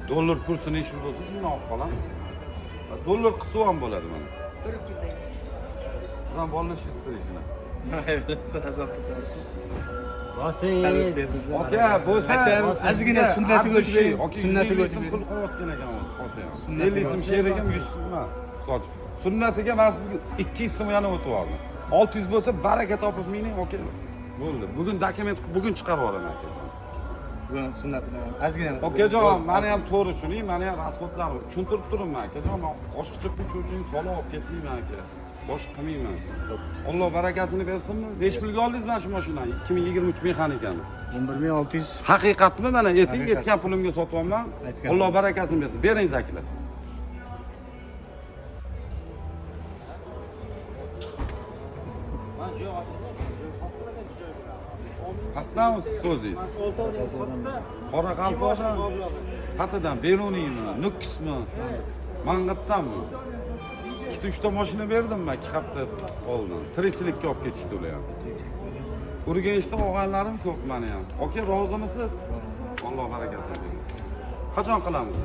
Dollar kursini ish bo'lsa shuni olib qolamiz. Dollar qisib ham bo'ladi mana. 1 kunda. Bilan bolalar istirishini. Aka, bo'lsa ozgina sunnatiga o'tib, sunnatiga o'tib. pul qo'yayotgan ekan o'zi qolsa ham. 50 so'm sherigim 100 so'm. Soch. Sunnatiga men sizga 200 so'm yana o'tib oldim. 600 bo'lsa baraka topib mening aka. Bo'ldi. Bugun dokument bugun chiqarib olaman aka. Bugun sunnatini ozgina. Okajon, meni ham to'g'ri tushuning, meni ham rasxodlarim tushuntirib turibman akajon. Men oshqocha cho'ching solib olib ketmayman aka. Bosh qilmayman. Alloh barakasini bersinmi? 5 pulga oldingiz mana shu mashinani. 2023 mexanikani. 11600. Haqiqatmi mana aytgan pulimga sotyapman. Alloh barakasini bersin. Bering zaklar. Qatdan so'zingiz? Qora qalpoqdan, qatidan, Beruniymi, Nukusmi, Mang'itdanmi? 2-3 ta mashina berdim men 2 hafta oldin. Tirikchilikka olib ketishdi ular ham. Urganchda og'aylarim ko'p meni ham. Aka, rozimisiz? Alloh barakasini bersin. Qachon qilamiz?